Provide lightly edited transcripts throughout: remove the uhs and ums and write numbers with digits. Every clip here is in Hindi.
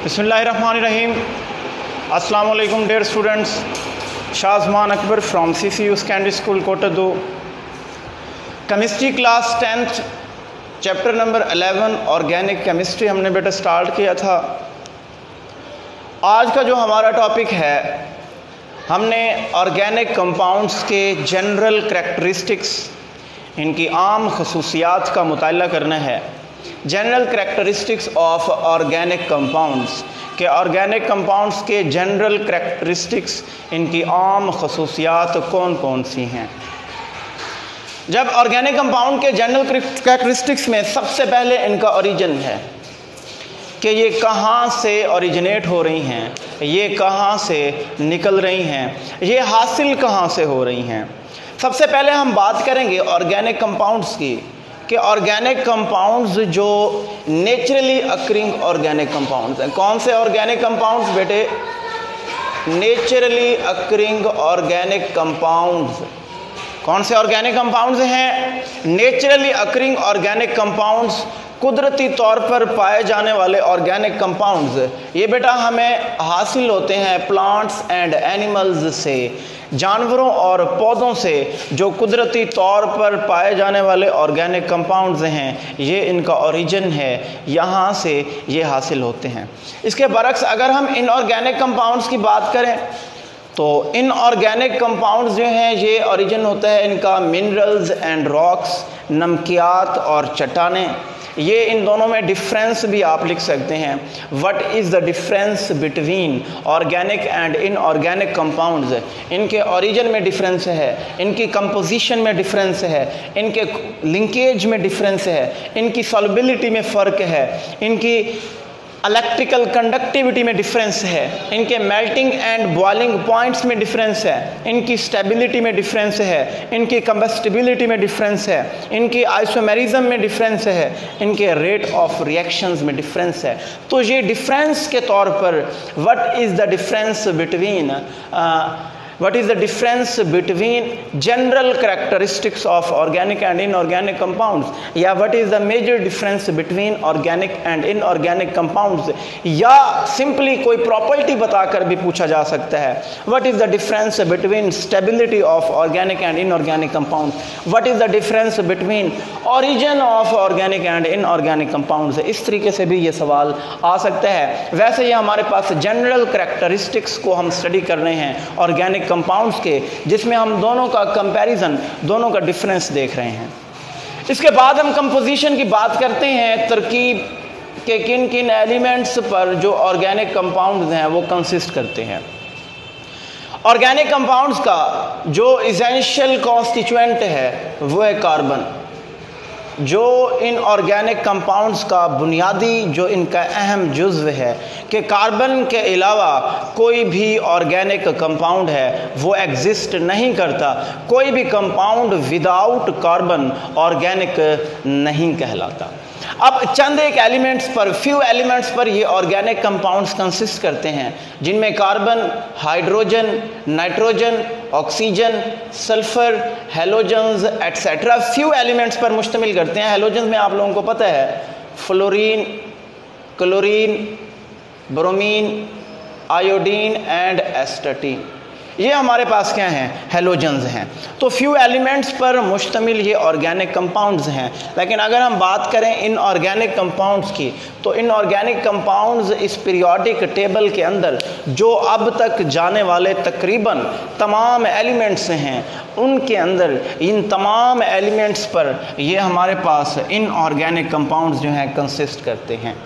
बिस्मिल्लाहिर्रहमानिर्रहीम। अस्सलाम वालेकुम dear students. Shahzaman Akbar from CCU secondary school Kotdu. Chemistry class 10th chapter number 11 organic chemistry हमने बेटा स्टार्ट किया था। आज का जो हमारा टॉपिक है, हमने ऑर्गेनिक कंपाउंड्स के जनरल करैक्टरिस्टिक्स, इनकी आम खसूसियात का मुताला करना है। General characteristics of organic compounds के ऑर्गेनिक कंपाउंड्स के जनरल करैक्टरिस्टिक्स, इनकी आम खसूसियात कौन कौन सी हैं। जब ऑर्गेनिक कंपाउंड के जनरल करैक्टरिस्टिक्स में सबसे पहले इनका ओरिजिन है कि ये कहाँ से ओरिजिनेट हो रही हैं, ये कहाँ से निकल रही हैं, ये हासिल कहाँ से हो रही हैं। सबसे पहले हम बात करेंगे ऑर्गेनिक कंपाउंड्स की कि ऑर्गेनिक कंपाउंड्स जो नेचुरली अक्रिंग ऑर्गेनिक कंपाउंड्स हैं। कौन से ऑर्गेनिक कंपाउंड्स बेटे? Naturally occurring organic compounds. कौन से ऑर्गेनिक कंपाउंड्स हैं? नेचुरली अक्रिंग ऑर्गेनिक कंपाउंड्स, कुदरती तौर पर पाए जाने वाले ऑर्गेनिक कंपाउंड्स। ये बेटा हमें हासिल होते हैं प्लांट्स एंड एनिमल्स से, जानवरों और पौधों से। जो कुदरती तौर पर पाए जाने वाले ऑर्गेनिक कंपाउंड्स हैं, ये इनका ओरिजिन है, यहाँ से ये हासिल होते हैं। इसके बरक्स अगर हम इनऑर्गेनिक कंपाउंड्स की बात करें तो इनऑर्गेनिक कंपाउंड्स जो हैं, ये ओरिजिन होता है इनका मिनरल्स एंड रॉक्स, नमकियात और चट्टानें। ये इन दोनों में डिफरेंस भी आप लिख सकते हैं। What is the difference between organic and inorganic compounds? इनके ओरिजिन में डिफरेंस है, इनकी कंपोजिशन में डिफरेंस है, इनके लिंकेज में डिफरेंस है, इनकी सॉल्युबिलिटी में फ़र्क है, इनकी इलेक्ट्रिकल कंडक्टिविटी में डिफरेंस है, इनके मेल्टिंग एंड बॉइलिंग पॉइंट्स में डिफरेंस है, इनकी स्टेबिलिटी में डिफरेंस है, इनकी कंबस्टिबिलिटी में डिफरेंस है, इनकी आइसोमेरिज्म में डिफरेंस है, इनके रेट ऑफ रिएक्शंस में डिफरेंस है। तो ये डिफरेंस के तौर पर what is the difference between What is the difference between general characteristics of organic and inorganic compounds? या what is the major difference between organic and inorganic compounds? या simply कोई property बताकर भी पूछा जा सकता है। What is the difference between stability of organic and inorganic compounds? What is the difference between origin of organic and inorganic compounds? इस तरीके से भी ये सवाल आ सकता है। वैसे ये हमारे पास जनरल करैक्टरिस्टिक्स को हम स्टडी कर रहे हैं ऑर्गेनिक कंपाउंड्स के, जिसमें हम दोनों का कंपैरिजन, दोनों का डिफरेंस देख रहे हैं। इसके बाद हम कंपोजिशन की बात करते हैं, तरकीब के किन किन एलिमेंट्स पर जो ऑर्गेनिक कंपाउंड्स हैं वो कंसिस्ट करते हैं। ऑर्गेनिक कंपाउंड्स का जो इसेंशियल कॉन्स्टिट्यूएंट है वो है कार्बन। जो इन ऑर्गेनिक कंपाउंड्स का बुनियादी, जो इनका अहम जुज़्व है कि कार्बन के अलावा कोई भी ऑर्गेनिक कंपाउंड है वो एग्जिस्ट नहीं करता। कोई भी कंपाउंड विदाउट कार्बन ऑर्गेनिक नहीं कहलाता। अब चंद एक एलिमेंट्स पर, फ्यू एलिमेंट्स पर ये ऑर्गेनिक कंपाउंड्स कंसिस्ट करते हैं, जिनमें carbon, hydrogen, nitrogen, oxygen, sulphur, halogens etcetera few elements पर मुश्तमिल करते हैं। हेलोजन्स में आप लोगों को पता है fluorine, chlorine, bromine, iodine and astatine, ये हमारे पास क्या हैं? हेलोजन्स हैं। तो फ्यू एलिमेंट्स पर मुश्तमिल ये ऑर्गेनिक कंपाउंड्स हैं। लेकिन अगर हम बात करें इन ऑर्गेनिक कंपाउंड्स की, तो इन ऑर्गेनिक कंपाउंड्स इस पीरियोडिक टेबल के अंदर जो अब तक जाने वाले तकरीबन तमाम एलिमेंट्स हैं, उनके अंदर इन तमाम एलिमेंट्स पर ये हमारे पास इन ऑर्गेनिक कंपाउंड्स जो हैं कंसिस्ट करते हैं।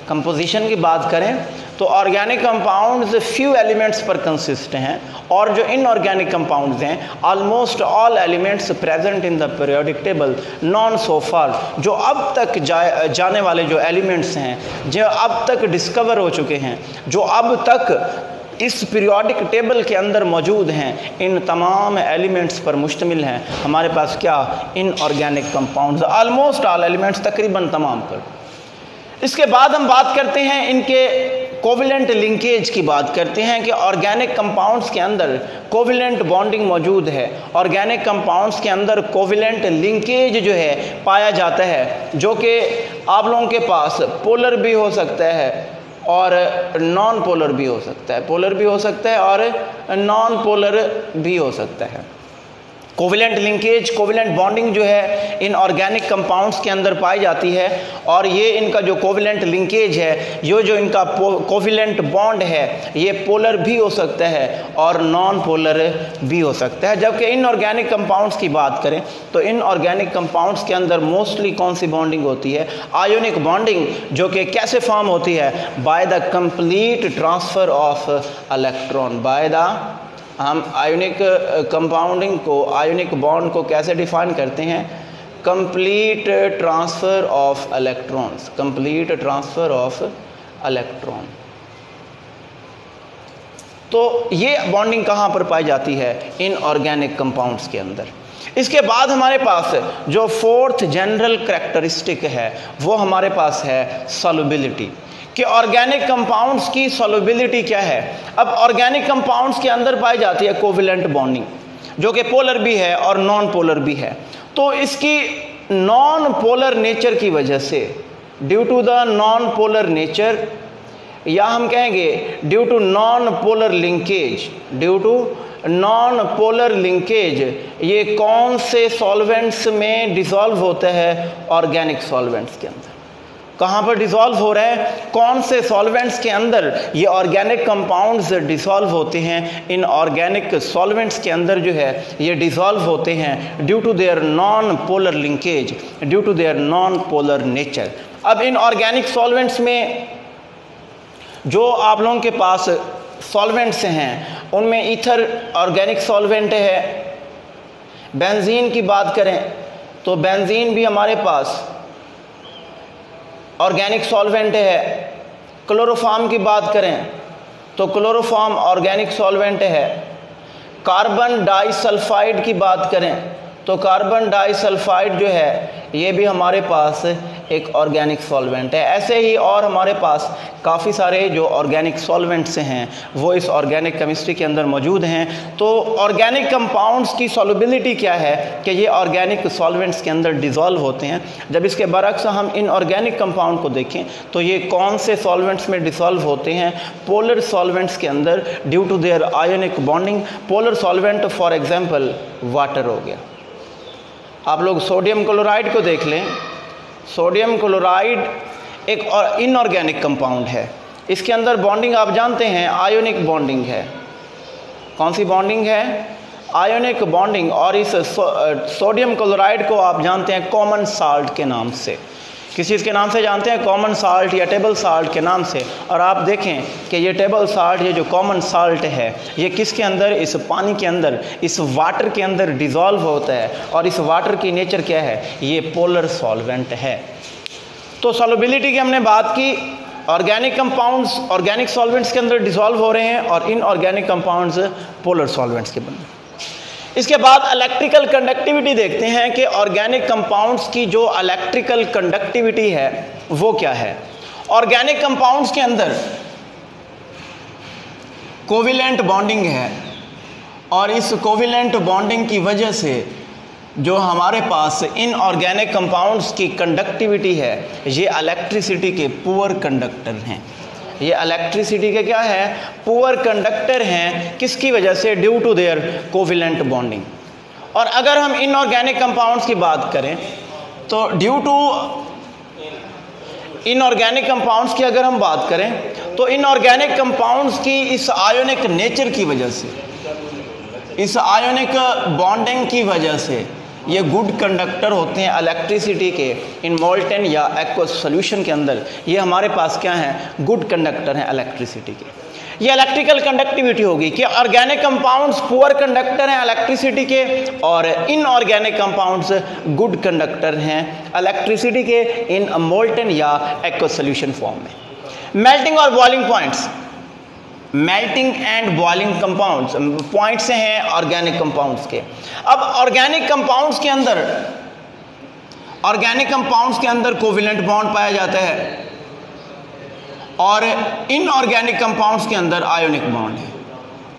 कंपोजिशन की बात करें तो ऑर्गेनिक कंपाउंड्स फ्यू एलिमेंट्स पर कंसिस्ट हैं, और जो इनऑर्गेनिक कंपाउंड्स हैं almost all elements present in the periodic table known so far. जो अब तक जाने वाले जो एलिमेंट्स हैं, जो अब तक डिस्कवर हो चुके हैं, जो अब तक इस पीरियोडिक टेबल के अंदर मौजूद हैं, इन तमाम एलिमेंट्स पर मुश्तमिल हैं हमारे पास क्या? Inorganic compounds, almost all elements, तकरीबन तमाम पर। इसके बाद हम बात करते हैं इनके कोविलेंट लिंकेज की बात करते हैं कि ऑर्गेनिक कंपाउंड्स के अंदर कोविलेंट बॉन्डिंग मौजूद है। ऑर्गेनिक कंपाउंड्स के अंदर कोविलेंट लिंकेज जो है पाया जाता है, जो कि आप लोगों के पास पोलर भी हो सकता है और नॉन पोलर भी हो सकता है, पोलर भी हो सकता है और नॉन पोलर भी हो सकता है। कोवेलेंट लिंकेज, कोवेलेंट बॉन्डिंग जो है इन ऑर्गेनिक कंपाउंड्स के अंदर पाई जाती है, और ये इनका जो कोवेलेंट लिंकेज है, ये जो इनका कोवेलेंट बॉन्ड है, ये पोलर भी हो सकता है और नॉन पोलर भी हो सकता है। जबकि इनऑर्गेनिक कंपाउंड्स की बात करें तो इनऑर्गेनिक कंपाउंड्स के अंदर मोस्टली कौन सी बॉन्डिंग होती है? आयोनिक बॉन्डिंग, जो कि कैसे फॉर्म होती है? By the complete transfer of electron. By the, हम आयोनिक कंपाउंडिंग को, आयोनिक बॉन्ड को कैसे डिफाइन करते हैं? Complete transfer of electrons, complete transfer of electron. तो ये बॉन्डिंग कहाँ पर पाई जाती है? इन ऑर्गेनिक कंपाउंड्स के अंदर। इसके बाद हमारे पास जो फोर्थ जनरल कैरेक्टरिस्टिक है वो हमारे पास है सॉल्युबिलिटी, कि ऑर्गेनिक कंपाउंड्स की सॉल्युबिलिटी क्या है। अब ऑर्गेनिक कंपाउंड्स के अंदर पाई जाती है कोवेलेंट बॉन्डिंग, जो कि पोलर भी है और नॉन पोलर भी है। तो इसकी नॉन पोलर नेचर की वजह से, due to the non polar nature, या हम कहेंगे due to non polar linkage, due to non polar linkage, ये कौन से सॉल्वेंट्स में डिसॉल्व होता है? ऑर्गेनिक सॉल्वेंट्स के अंदर। कहाँ पर डिसॉल्व हो रहा है? कौन से सॉल्वेंट्स के अंदर ये ऑर्गेनिक कंपाउंड्स डिसॉल्व होते हैं? इन ऑर्गेनिक सॉल्वेंट्स के अंदर जो है ये डिसॉल्व होते हैं due to their non polar linkage, due to their non polar nature. अब इन ऑर्गेनिक सॉल्वेंट्स में जो आप लोगों के पास सॉल्वेंट्स हैं उनमें ईथर ऑर्गेनिक सॉल्वेंट है। बेंजीन की बात करें तो बेंजीन भी हमारे पास ऑर्गेनिक सॉल्वेंट है। क्लोरोफॉर्म की बात करें तो क्लोरोफॉर्म ऑर्गेनिक सॉल्वेंट है। कार्बन डाइसल्फाइड की बात करें तो कार्बन डाइसल्फाइड जो है ये भी हमारे पास एक ऑर्गेनिक सॉल्वेंट है। ऐसे ही और हमारे पास काफ़ी सारे जो ऑर्गेनिक सॉल्वेंट्स हैं वो इस ऑर्गेनिक केमिस्ट्री के अंदर मौजूद हैं। तो ऑर्गेनिक कंपाउंड्स की सॉल्युबिलिटी क्या है कि ये ऑर्गेनिक सॉल्वेंट्स के अंदर डिसॉल्व होते हैं। जब इसके बरक्स हम इन ऑर्गेनिक कंपाउंड को देखें तो ये कौन से सॉल्वेंट्स में डिसॉल्व होते हैं? पोलर सॉल्वेंट्स के अंदर, due to their ionic bonding. Polar solvent for example water हो गया। आप लोग सोडियम क्लोराइड को देख लें। सोडियम क्लोराइड एक और इनऑर्गेनिक कंपाउंड है। इसके अंदर बॉन्डिंग आप जानते हैं आयोनिक बॉन्डिंग है। कौन सी बॉन्डिंग है? Ionic bonding. और इस सोडियम क्लोराइड को आप जानते हैं कॉमन साल्ट के नाम से। किस चीज़ के नाम से जानते हैं? कॉमन साल्ट या टेबल साल्ट के नाम से। और आप देखें कि ये टेबल साल्ट, ये जो कॉमन साल्ट है, ये किसके अंदर? इस पानी के अंदर, इस वाटर के अंदर डिसॉल्व होता है। और इस वाटर की नेचर क्या है? ये पोलर सॉल्वेंट है। तो सॉल्युबिलिटी की हमने बात की। ऑर्गेनिक कंपाउंड्स ऑर्गेनिक सॉल्वेंट्स के अंदर डिसॉल्व हो रहे हैं और इनऑर्गेनिक कंपाउंड्स पोलर सॉल्वेंट्स के अंदर। इसके बाद इलेक्ट्रिकल कंडक्टिविटी देखते हैं कि ऑर्गेनिक कंपाउंड्स की जो इलेक्ट्रिकल कंडक्टिविटी है वो क्या है। ऑर्गेनिक कंपाउंड्स के अंदर कोवेलेंट बॉन्डिंग है और इस कोवेलेंट बॉन्डिंग की वजह से जो हमारे पास इनऑर्गेनिक कंपाउंड्स की कंडक्टिविटी है ये इलेक्ट्रिसिटी के पुअर कंडक्टर हैं। ये इलेक्ट्रिसिटी के क्या है? पुअर कंडक्टर हैं। किसकी वजह से? Due to their covalent bonding. और अगर हम इनऑर्गेनिक कंपाउंड्स की बात करें तो ड्यू टू इनऑर्गेनिक कंपाउंड्स की अगर हम बात करें तो इनऑर्गेनिक कंपाउंड्स की इस आयोनिक नेचर की वजह से, इस आयोनिक बॉन्डिंग की वजह से ये गुड कंडक्टर होते हैं इलेक्ट्रिसिटी के। इन मोल्टेन या एक्वस सॉल्यूशन के अंदर ये हमारे पास क्या हैं? गुड कंडक्टर हैं इलेक्ट्रिसिटी के। ये इलेक्ट्रिकल कंडक्टिविटी होगी कि ऑर्गेनिक कंपाउंड्स पुअर कंडक्टर हैं इलेक्ट्रिसिटी के और इनऑर्गेनिक कंपाउंड्स गुड कंडक्टर हैं इलेक्ट्रिसिटी के इन मोल्टेन या एक्वस सॉल्यूशन फॉर्म में। मेल्टिंग और boiling points, melting and boiling compounds points हैं ऑर्गेनिक कंपाउंड्स के। अब ऑर्गेनिक कंपाउंड्स के अंदर कोवेलेंट बॉन्ड पाया जाता है और इनऑर्गेनिक कंपाउंड्स के अंदर आयोनिक बॉन्ड है।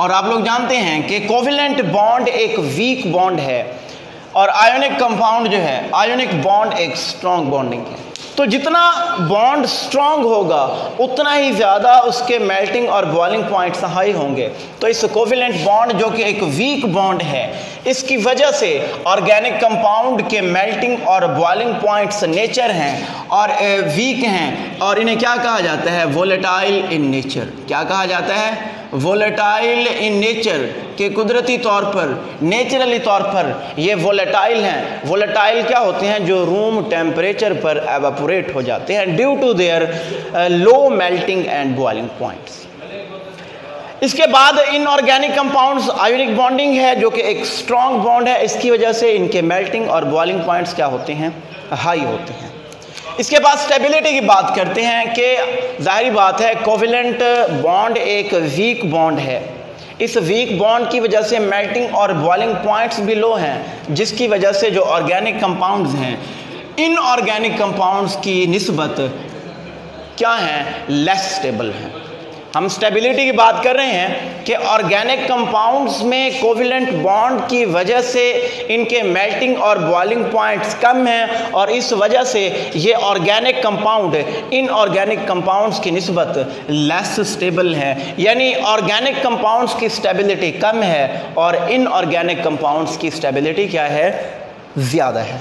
और आप लोग जानते हैं कि कोवेलेंट बॉन्ड एक वीक बॉन्ड है और आयोनिक कंपाउंड जो है, आयोनिक बॉन्ड एक स्ट्रॉन्ग बॉन्डिंग है। तो जितना बॉन्ड स्ट्रांग होगा उतना ही ज़्यादा उसके मेल्टिंग और बॉइलिंग पॉइंट्स हाई होंगे। तो इस कोवेलेंट बॉन्ड जो कि एक वीक बॉन्ड है, इसकी वजह से ऑर्गेनिक कंपाउंड के मेल्टिंग और बॉइलिंग पॉइंट्स नेचर हैं और वीक हैं, और इन्हें क्या कहा जाता है? Volatile in nature. क्या कहा जाता है? वोलेटाइल इन नेचर, के कुदरती तौर पर, नेचुरली तौर पर ये वोलेटाइल हैं। वोलेटाइल क्या होते हैं? जो रूम टेम्परेचर पर एवापोरेट हो जाते हैं due to their low melting and boiling points. इसके बाद इनऑर्गेनिक कंपाउंड्स आयोनिक बॉन्डिंग है, जो कि एक स्ट्रॉन्ग बॉन्ड है। इसकी वजह से इनके मेल्टिंग और बॉइलिंग पॉइंट्स क्या होते हैं? हाई होते हैं। इसके बाद स्टेबिलिटी की बात करते हैं कि जाहिर बात है कोवेलेंट बॉन्ड एक वीक बॉन्ड है। इस वीक बॉन्ड की वजह से मेल्टिंग और बॉइलिंग पॉइंट्स भी लो हैं, जिसकी वजह से जो ऑर्गेनिक कंपाउंड्स हैं इनऑर्गेनिक कंपाउंड्स की निस्बत क्या हैं? लेस स्टेबल हैं। हम स्टेबिलिटी की बात कर रहे हैं कि ऑर्गेनिक कंपाउंड्स में कोवेलेंट बॉन्ड की वजह से इनके मेल्टिंग और बॉइलिंग पॉइंट्स कम हैं, और इस वजह से ये ऑर्गेनिक कंपाउंड इनऑर्गेनिक कंपाउंड्स की निस्बत लेस स्टेबल है। यानी ऑर्गेनिक कंपाउंड्स की स्टेबिलिटी कम है और इनऑर्गेनिक कंपाउंड्स की स्टेबिलिटी क्या है? ज़्यादा है।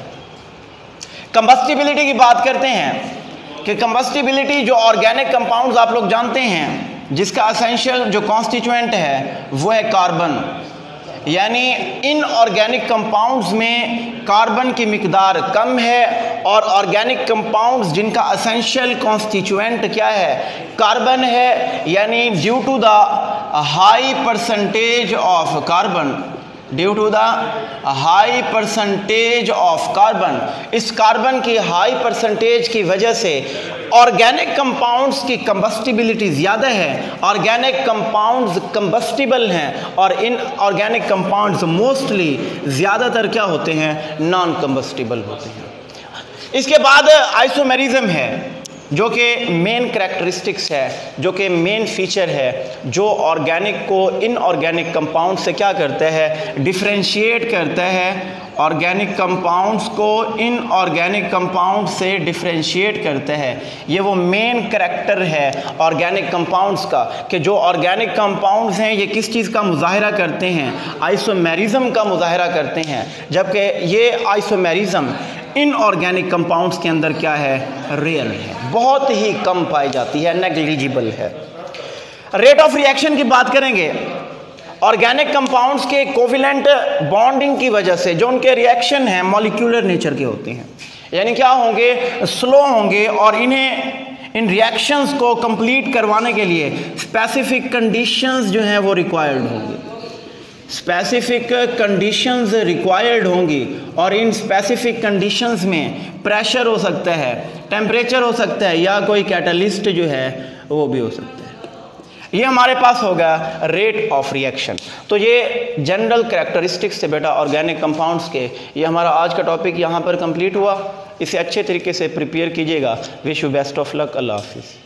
कंबस्टिबिलिटी की बात करते हैं कि कंबस्टिबिलिटी, जो ऑर्गेनिक कंपाउंड्स आप लोग जानते हैं, जिसका असेंशियल जो कॉन्स्टिट्यूएंट है वो है कार्बन। यानी इनऑर्गेनिक कंपाउंड्स में कार्बन की मिकदार कम है, और ऑर्गेनिक कंपाउंड्स जिनका असेंशियल कॉन्स्टिट्यूएंट क्या है? कार्बन है। यानी due to the high percentage of carbon, due to the high percentage of carbon, इस कार्बन की हाई परसेंटेज की वजह से ऑर्गेनिक कंपाउंड्स की कंबस्टिबिलिटी ज़्यादा है। ऑर्गेनिक कंपाउंड्स कंबस्टिबल हैं और इन ऑर्गेनिक कंपाउंड्स मोस्टली ज़्यादातर क्या होते हैं? नॉन कंबस्टिबल होते हैं। इसके बाद आइसोमेरिज्म है, जो कि मेन करैक्टरिस्टिक्स है, जो कि मेन फीचर है, जो ऑर्गेनिक को इनऑर्गेनिक कंपाउंड से क्या करता है? डिफरेंशिएट करता है। ऑर्गेनिक कंपाउंड्स को इनऑर्गेनिक कंपाउंड से डिफरेंशिएट करता है। ये वो मेन करैक्टर है ऑर्गेनिक कंपाउंड्स का, कि जो ऑर्गेनिक कंपाउंड्स हैं ये किस चीज़ का मुजाहरा करते हैं? आइसोमेरिज्म का मुजाहरा करते हैं, जबकि ये आइसोमेरिज्म इनऑर्गेनिक कंपाउंड्स के अंदर क्या है? रेयर है, बहुत ही कम पाई जाती है, नेग्लिजिबल है। रेट ऑफ रिएक्शन की बात करेंगे। ऑर्गेनिक कंपाउंड्स के कोवेलेंट बॉन्डिंग की वजह से जो उनके रिएक्शन हैं मॉलिक्यूलर नेचर के होते हैं, यानी क्या होंगे? स्लो होंगे, और इन रिएक्शंस को कंप्लीट करवाने के लिए स्पेसिफिक कंडीशंस जो हैं वो रिक्वायर्ड होंगी। स्पेसिफिक कंडीशंस रिक्वायर्ड होंगी, और इन स्पेसिफिक कंडीशंस में प्रेशर हो सकता है, टेम्परेचर हो सकता है, या कोई कैटलिस्ट जो है वो भी हो सकता है। ये हमारे पास होगा रेट ऑफ रिएक्शन। तो ये जनरल कैरेक्टरिस्टिक्स से बेटा ऑर्गेनिक कंपाउंड्स के, ये हमारा आज का टॉपिक यहाँ पर कंप्लीट हुआ। इसे अच्छे तरीके से प्रिपेयर कीजिएगा। Wish you best of luck. अल्लाह हाफिज़।